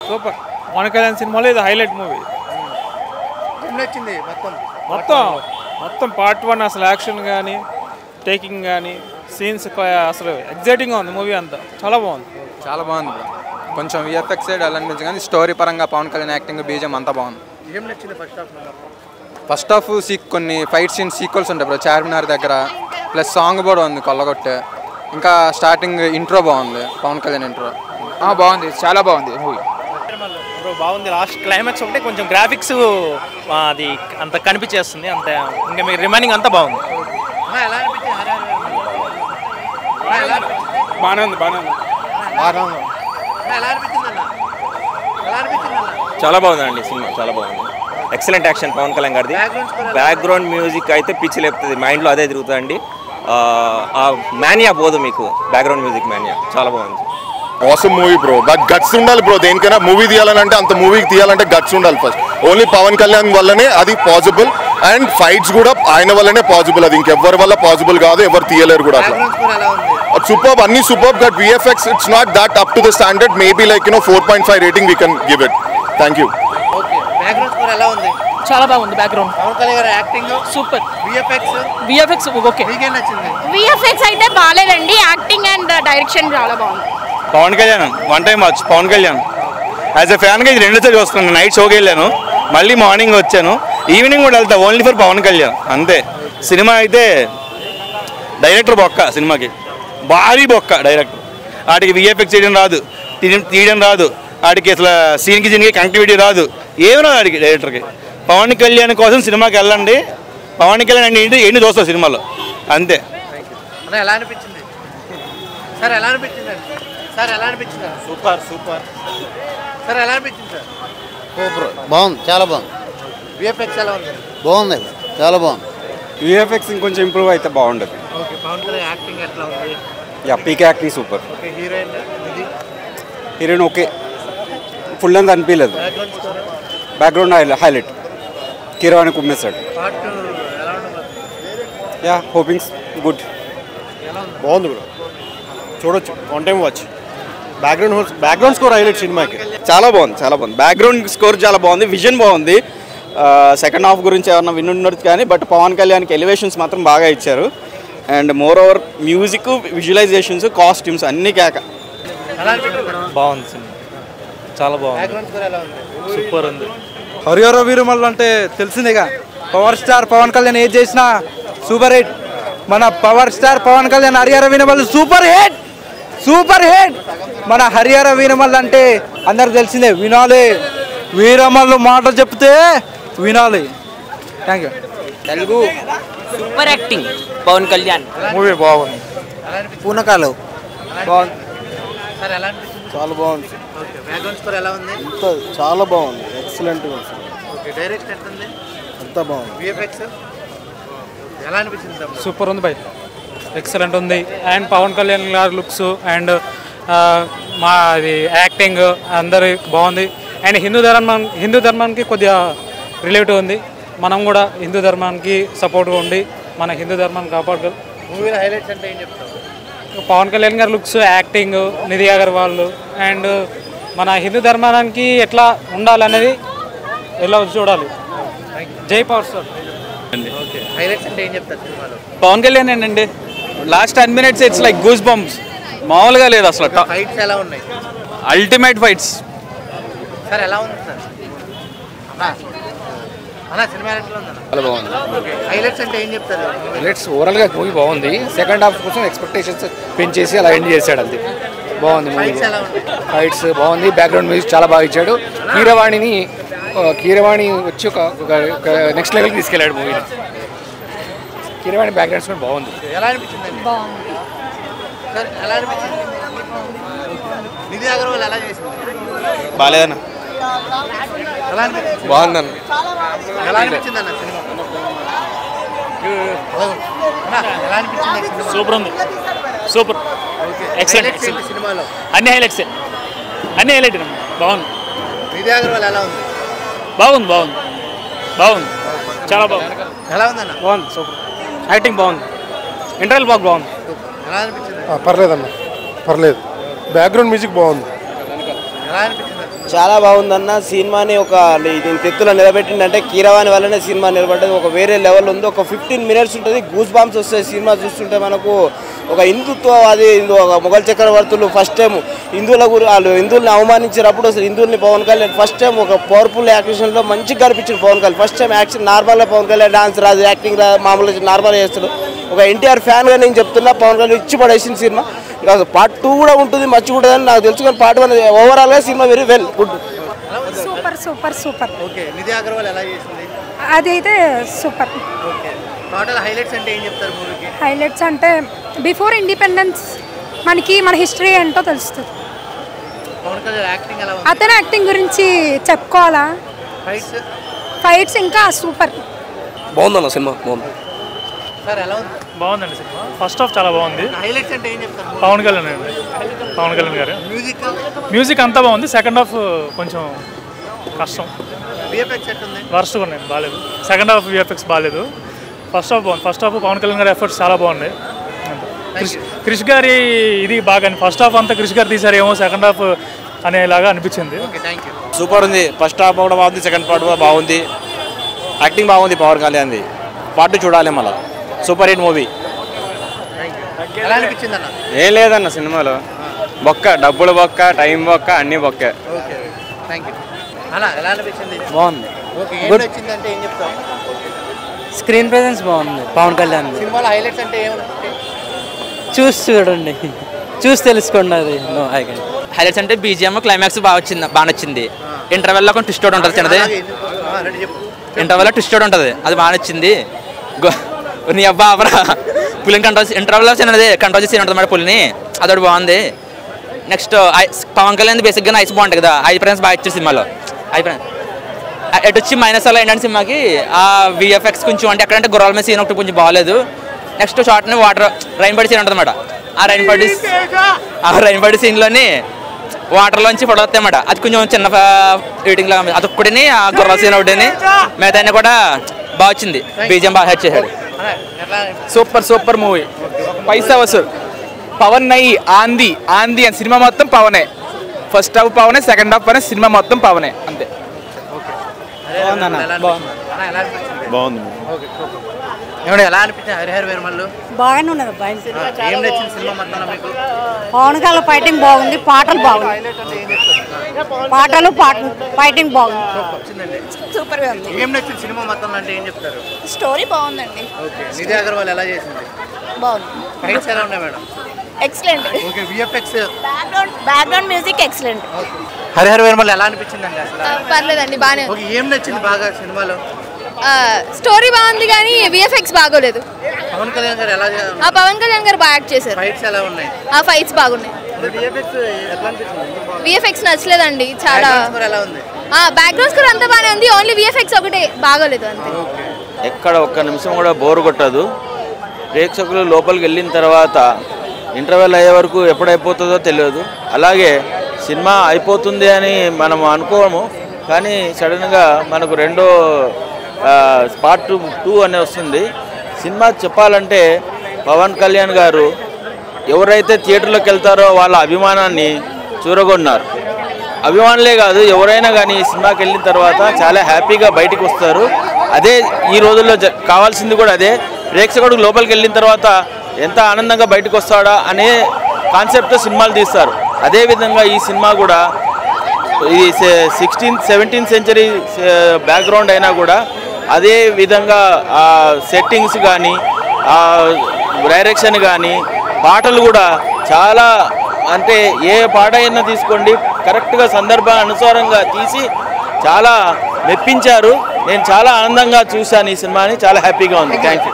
Super. Pawan Kalyan సినిమాలో ఇది highlight movie. నచ్చింది మొత్తం పార్ట్ 1 అసలు యాక్షన్ కానీ టేకింగ్ కానీ సీన్స్ అసలు ఎగ్జైటింగ్గా ఉంది. మూవీ అంతా చాలా బాగుంది. చాలా బాగుంది బ్రో. కొంచెం విఎఫ్ఎక్స్ సైడ్ అలా అనిపించింది కానీ స్టోరీ పరంగా పవన్ కళ్యాణ్ యాక్టింగ్ బీజం అంతా బాగుంది. ఏం నచ్చింది ఫస్ట్ హాఫ్ కొన్ని ఫైట్ సీన్స్ సీక్వెల్స్ ఉంటాయి బ్రో చార్మినార్ దగ్గర. ప్లస్ సాంగ్ కూడా ఉంది కొల్లగొట్టే. ఇంకా స్టార్టింగ్ ఇంట్రో బాగుంది, పవన్ కళ్యాణ్ ఇంట్రో బాగుంది, చాలా బాగుంది మూవీ. బాగుంది. లాస్ట్ క్లైమాక్స్ ఒకటే కొంచెం గ్రాఫిక్స్ అది అంత కనిపించేస్తుంది, అంత ఇంకా మీరు రిమైనింగ్ అంతా బాగుంది. బాగానే ఉంది. చాలా బాగుందండి సినిమా, చాలా బాగుంది. ఎక్సలెంట్ యాక్షన్ పవన్ కళ్యాణ్ గారిది. బ్యాక్గ్రౌండ్ మ్యూజిక్ అయితే పిచ్చి లేపుతుంది, మైండ్లో అదే తిరుగుతుందండి. ఆ మానియా పోదు మీకు, బ్యాక్గ్రౌండ్ మ్యూజిక్ మానియా చాలా బాగుంది. Awesome movie bro. But guts ఉండాలి బ్రో. దేనికైనా మూవీ తీయాలంటే అంత మూవీకి తీయాలంటే గట్స్ ఉండాలి ఫస్ట్. ఓన్లీ పవన్ కళ్యాణ్ వల్లనే అది పాసిబుల్. అండ్ ఫైట్స్ కూడా ఆయన వల్లనే పాసిబుల్. అది ఇంకెవ్వరి వల్ల పాసిబుల్ కాదు, ఎవరు తీయలేరు కూడా. అట్లా సూపర్, అన్ని super. But VFX it's not that up to the standard. Maybe like 4.5 rating we can give it. Thank you. చాలా బాగుంది. Background super. VFX okay. VFX అయితే బాగాలేదండి. యాక్టింగ్ అండ్ డైరెక్షన్ చాలా బాగుంది. Pawan Kalyan one time watch. Pawan Kalyan as a ఫ్యాన్గా ఇది 2 సార్లు చూస్తున్నాను. నైట్ షోకి వెళ్ళాను, మళ్ళీ మార్నింగ్ వచ్చాను, ఈవినింగ్ కూడా వెళ్తా. ఓన్లీ ఫర్ పవన్ కళ్యాణ్ అంతే. సినిమా అయితే డైరెక్టర్ బొక్క, సినిమాకి భారీ బొక్క డైరెక్టర్. వాటికి విఎఫ్ఎక్స్ తీయడం రాదు, వాడికి అసలు సీన్కి కనెక్టివిటీ రాదు, ఏమి రాదు వాడికి డైరెక్టర్కి. పవన్ కళ్యాణ్ కోసం సినిమాకి వెళ్ళండి. పవన్ కళ్యాణ్ అంటే ఏంటి చూస్తావు సినిమాలో అంతే. సూపర్. బాగుంది, చాలా బాగుంది. విఎఫ్ఎక్స్ ఎలా ఉంది? బాగుంది, చాలా బాగుంది. విఎఫ్ఎక్స్ ఇంకొంచెం ఇంప్రూవ్ అయితే బాగుంటుంది. యాక్టింగ్ ఎట్లా ఉంది? Peak acting super. Heroine okay, full అంతా అనిపించలేదు. Background highlight. కీరవాణి కుమ్మేశాడు. హోపింగ్స్ గుడ్. బాగుంది బ్రో, చూడొచ్చు. One time watch. Background score highlight సినిమాకి. చాలా బాగుంది. బ్యాక్గ్రౌండ్ స్కోర్ చాలా బాగుంది, విజన్ బాగుంది. సెకండ్ హాఫ్ గురించి ఏమన్నా వినుండదు కానీ బట్ పవన్ కళ్యాణ్కి ఎలివేషన్స్ మాత్రం బాగా ఇచ్చారు. And moreover music, visualizations, costumes అన్నీ కేక. బాగుంది సినిమా, చాలా బాగుంది. సూపర్ ఉంది. హరిహర వీరమల్లు అంటే తెలిసిందేగా, పవర్ స్టార్ పవన్ కళ్యాణ్ ఏది చేసినా సూపర్ హిట్. మన power star Pawan Kalyan Harihara Veeramallu super hit. మన హరిహర వీరమల్లు అంటే అందరికి తెలిసిందే, వినాలి. వీరమల్లు మాట చెప్తే వినాలి. Thank you. Telugu super acting Pawan Kalyan. Movie బాగుంది. పూనకాలు బాగుంది, చాలా బాగుంది. చాలా బాగుంది, ఎక్సలెంట్. అంతా బాగుంది. ఎలా అనిపించింది? సూపర్ ఉంది బై, ఎక్సలెంట్ ఉంది. అండ్ పవన్ కళ్యాణ్ గారి లుక్స్ అండ్ మా అది యాక్టింగ్ అందరి బాగుంది. అండ్ హిందూ ధర్మానికి కొద్దిగా రిలేటివ్ ఉంది. మనం కూడా హిందూ ధర్మానికి సపోర్ట్గా ఉండి మన హిందూ ధర్మాన్ని కాపాడుకోవాలి. మూవీలో హైలైట్స్ అంటే ఏం చెప్తావు? పవన్ కళ్యాణ్ గారి looks, acting, Nidhi Agarwal and మన హిందూ ధర్మానికి ఎట్లా ఉండాలనేది ఎలా చూడాలి. జై పవర్ స్టార్. హైలైట్స్ అంటే ఏం చెప్తారు సినిమాలో? పవన్ కళ్యాణ్ ఏంటండి, last 10 minutes it's like goose bumps. మామూలుగా లేదు అసలు. ఫైట్స్ ఎలా ఉన్నాయి? Ultimate fights. సార్ ఎలా ఉంది సార్? సినిమా ఎట్లా ఉంది? చాలా బాగుంది. హైలైట్స్ అంటే ఏం చెప్తారు? హైలైట్స్ ఓవరాల్గా మూవీ బాగుంది. సెకండ్ హాఫ్ కోసం ఎక్స్పెక్టేషన్స్ పెంచేసి అలా ఎండ్ చేశాడు. అది బాగుంది మూవీ. ఫైట్స్ బాగుంది, బ్యాక్గ్రౌండ్ మ్యూజిక్ చాలా బాగా ఇచ్చాడు. కీరవాణి వచ్చి ఒక నెక్స్ట్ లెవెల్కి తీసుకెళ్ళాడు మూవీని. కీరవాణి బ్యాక్గ్రౌండ్స్ కూడా బాగుంది. ఎలా అనిపించింది? బాగుంది. సార్ ఎలా అనిపించింది? నిధి అగర్వాల్ ఎలా చేసింది? బాగాలేదన్న. ఎలా అనిపించింది? బాగుందన్న. ఎలా అనిపించింది అన్న సినిమా? ఎలా అనిపించింది సినిమా? సూపర్ ఉంది, సూపర్. ఎక్సలెంట్ సినిమాలో అన్ని హైలైట్స్, అన్ని హైలైట్. బాగుంది. నిధి అగర్వాల్ ఎలా ఉంది? బాగుంది, చాలా బాగుంది. ఎలా ఉందన్న? బాగుంది, సూపర్. యాక్టింగ్ బాగుంది, ఇంటర్వెల్ బాగుంది. ఎలా అనిపించింది? పర్లేదన్న, పర్లేదు. బ్యాక్గ్రౌండ్ మ్యూజిక్ బాగుంది. ఎలా అనిపించింది? చాలా బాగుందన్న సినిమాని ఒక తెత్తులో నిలబెట్టిందంటే కీరవాణి వల్లనే సినిమా నిలబడ్డది. ఒక వేరే లెవెల్ ఉంది. ఒక 15 మినిట్స్ ఉంటుంది, గూస్ బాంబ్స్ వస్తాయి. సినిమా చూస్తుంటే మనకు ఒక హిందుత్వవాది ఒక మొఘల్ చక్రవర్తులు ఫస్ట్ టైం హిందువుల్ని అవమానించినప్పుడు అసలు హిందువుల్ని పవన్ కళ్యాణ్ ఫస్ట్ టైం ఒక పవర్ఫుల్ యాక్షన్లో మంచిగా కనిపించాడు Pawan Kalyan. First time action నార్మల్గా పవన్ కళ్యాణ్ డాన్స్ రాదు, యాక్టింగ్ రాదు, మామూలుగా నార్మల్గా చేస్తాడు. ఒక ఎన్టీఆర్ ఫ్యాన్గా నేను చెప్తున్నా, పవన్ కళ్యాణ్ ఇచ్చి పడేసిన సినిమా. పార్ట్ 2 కూడా ఉంటుంది, మంచిగా ఉంటుంది అని నాకు తెలుసు. కానీ పార్ట్ 1 ఓవరాల్గా సినిమా very well good. Super super super. Okay, Nidhi Agarwal ఎలా చేసింది? అదైతే సూపర్. ఓకే, టోటల్ హైలైట్స్ అంటే ఏం చెప్తారు మూవీకి? హైలైట్స్ అంటే బిఫోర్ ఇండిపెండెన్స్ మనకి మన హిస్టరీ ఏంటో తెలుస్తుంది. పవన్ కళ్యాణ్ యాక్టింగ్ ఎలా ఉంది? అతని యాక్టింగ్ గురించి చెప్పుకోవాలా? ఫైట్స్ ఇంకా సూపర్. బాగుందన్న సినిమా, బాగుంది. సార్ ఎలా ఉంది? బాగుందండి సినిమా. ఫస్ట్ హాఫ్ చాలా బాగుంది. హైలైట్స్ అంటే ఏం చెప్తారు? పవన్ కళ్యాణ్ గారు మ్యూజిక్ అంతా బాగుంది. సెకండ్ హాఫ్ కొంచెం కష్టం. విఎఫ్ఎక్స్ ఎట్టుంది? వర్స్ట్ ఉన్నాయి, బాగాలేదు. సెకండ్ హాఫ్ విఎఫ్ఎక్స్ బాగాలేదు. ఫస్ట్ హాఫ్ బాగుంది. ఫస్ట్ హాఫ్ పవన్ కళ్యాణ్ గారి ఎఫర్ట్స్ చాలా బాగున్నాయి. క్రిష్ గారి ఇది బాగా ఫస్ట్ హాఫ్ అంతా క్రిష్ గారు తీసారేమో, సెకండ్ హాఫ్ అనేలాగా అనిపించింది. సూపర్ ఉంది. ఫస్ట్ హాఫ్ కూడా బాగుంది, సెకండ్ పార్ట్ కూడా బాగుంది. యాక్టింగ్ బాగుంది పవన్ కళ్యాణ్ది. పార్ట్ 2 చూడాలి మళ్ళీ. Super hit movie. ఎలా అనిపించింది అన్న? ఏం లేదన్న సినిమాలో బొక్క, డబ్బులు బొక్క, టైం బొక్క, అన్ని బొక్క. Okay, thank you. అలా ఎలా అనిపించింది? బాగుంది. ఓకే, ఏం నచ్చిందంటే ఏం చెప్తాం? స్క్రీన్ ప్రెజెన్స్ బాగుంది పవన్ కళ్యాణ్. సినిమాలో హైలైట్స్ అంటే ఏముంది? చూసి చూడండి, చూసి తెలుసుకోండి. అది హైలైట్స్ అంటే బీజిఎం క్లైమాక్స్ బాగా నచ్చింది. ఇంటర్వెల్లో కొంచెం ట్విస్ట్ ఒకటి ఉంటుంది చిన్నది. ఇంటర్వెల్లో ట్విస్ట్ ఒకటి ఉంటుంది, అది బాగా నచ్చింది. నీ అబ్బా అబ్బరా పులిని కంట్రోల్ ఇంటర్వెల్లో చిన్నది కంట్రోల్ చేసి ఉంటుంది మాట పులిని, అదొకటి బాగుంది. నెక్స్ట్ పవన్ కళ్యాణ్ బేసిక్గా ఐస్ బాగుంటుంది కదా, ఐ ఫ్రెండ్స్ బాగా ఇచ్చారు సినిమాలో. ఐ ఫ్రెండ్స్ ఎటు వచ్చి మైనస్ అలా ఏంటంటే సినిమాకి ఆ విఎఫ్ఎక్స్ కొంచెం అంటే ఎక్కడంటే గుర్రాల మీద సీన్ ఒకటి కొంచెం బాగాలేదు. నెక్స్ట్ షార్ట్ని వాటర్ రైన్ పడి సీన్ ఉంటుంది అన్నమాట. ఆ రైన్ పడి సీన్లోని వాటర్లోంచి ఫోటో వస్తాయి అన్నమాట. అది కొంచెం చిన్న ఎడిటింగ్ లాగా అదొక్కడిని ఆ గుర్రాల సీన్ ఒకటిని మిగతా కూడా బాగా వచ్చింది. బీజిఎం బాగా హెడ్ చేశాడు. Super movie. పైసా వసూల్. పవన్ నై ఆంది అని సినిమా మొత్తం పవనే. ఫస్ట్ హాఫ్ పవనే, సెకండ్ హాఫ్ పవనే, సినిమా మొత్తం పవనే అంతే. బాగుంది. ఎలా అనిపించింది హరిహర వీరమల్లు? బాగానే ఉన్నది అబ్బాయి. ఏం నచ్చింది సినిమా మొత్తం మీకు? పవన్ కళ్యాణ్ ఫైటింగ్ బాగుంది, పాటలు బాగుంది. పాటలు ఫైటింగ్ బాగుంది. సూపర్ గా ఉంది. ఏం నచ్చింది సినిమా మొత్తం అంటే ఏం చెప్తారు? స్టోరీ బాగుందండి. ఓకే, నిధి అగర్వాల్ ఎలా చేసింది? బాగుంది. ఫైట్స్ ఎలా ఉన్నాయి madam? Excellent. Okay, VFX background music excellent. Harihara Veeramallu ఎలా అనిపించింది అండి అసలు? పర్లేదండి, బాగానే ఉంది. ఏం నచ్చింది బాగా సినిమాలో? స్టోరీ బాగుంది కానీ విఎఫ్ఎక్స్ బాగోలేదు. పవన్ కళ్యాణ్ గారు ఎలా? పవన్ కళ్యాణ్ గారు బాగా యాక్ట్ చేశారు. ఫైట్స్ ఎలా ఉన్నాయి? ఫైట్స్ బాగున్నాయి. విఎఫ్ఎక్స్ నచ్చలేదండి చాలా. ఎలా ఉంది? బ్యాక్గ్రౌండ్ స్కోర్ అంతా బాగానే ఉంది, ఓన్లీ విఎఫ్ఎక్స్ ఒకటే బాగోలేదు అంతే. ఎక్కడ ఒక్క నిమిషం కూడా బోర్ కొట్టదు. ప్రేక్షకులు లోపలికి వెళ్ళిన తర్వాత ఇంటర్వెల్ అయ్యే వరకు ఎప్పుడైపోతుందో తెలియదు. అలాగే సినిమా అయిపోతుంది అని మనం అనుకోము, కానీ సడన్గా మనకు రెండో పార్ట్ 2 అనే వస్తుంది. సినిమా చెప్పాలంటే పవన్ కళ్యాణ్ గారు ఎవరైతే థియేటర్లోకి వెళ్తారో వాళ్ళ అభిమానాన్ని చూరగొన్నారు. అభిమానులే కాదు, ఎవరైనా కానీ ఈ సినిమాకి వెళ్ళిన తర్వాత చాలా హ్యాపీగా బయటికి వస్తారు. అదే ఈ రోజుల్లో కావాల్సింది కూడా అదే. ప్రేక్షకుడు లోపలికి వెళ్ళిన తర్వాత ఎంత ఆనందంగా బయటకు వస్తాడా అనే కాన్సెప్ట్తో సినిమాలు తీస్తారు. అదేవిధంగా ఈ సినిమా కూడా ఈ 16th 17th సెంచరీ బ్యాక్గ్రౌండ్ అయినా కూడా అదే విధంగా సెట్టింగ్స్ కానీ డైరెక్షన్ కానీ పాటలు కూడా చాలా అంటే ఏ పాట అయినా తీసుకోండి కరెక్ట్గా సందర్భానుసారంగా తీసి చాలా మెప్పించారు. నేను చాలా ఆనందంగా చూశాను ఈ సినిమాని, చాలా హ్యాపీగా ఉంది. Thank you.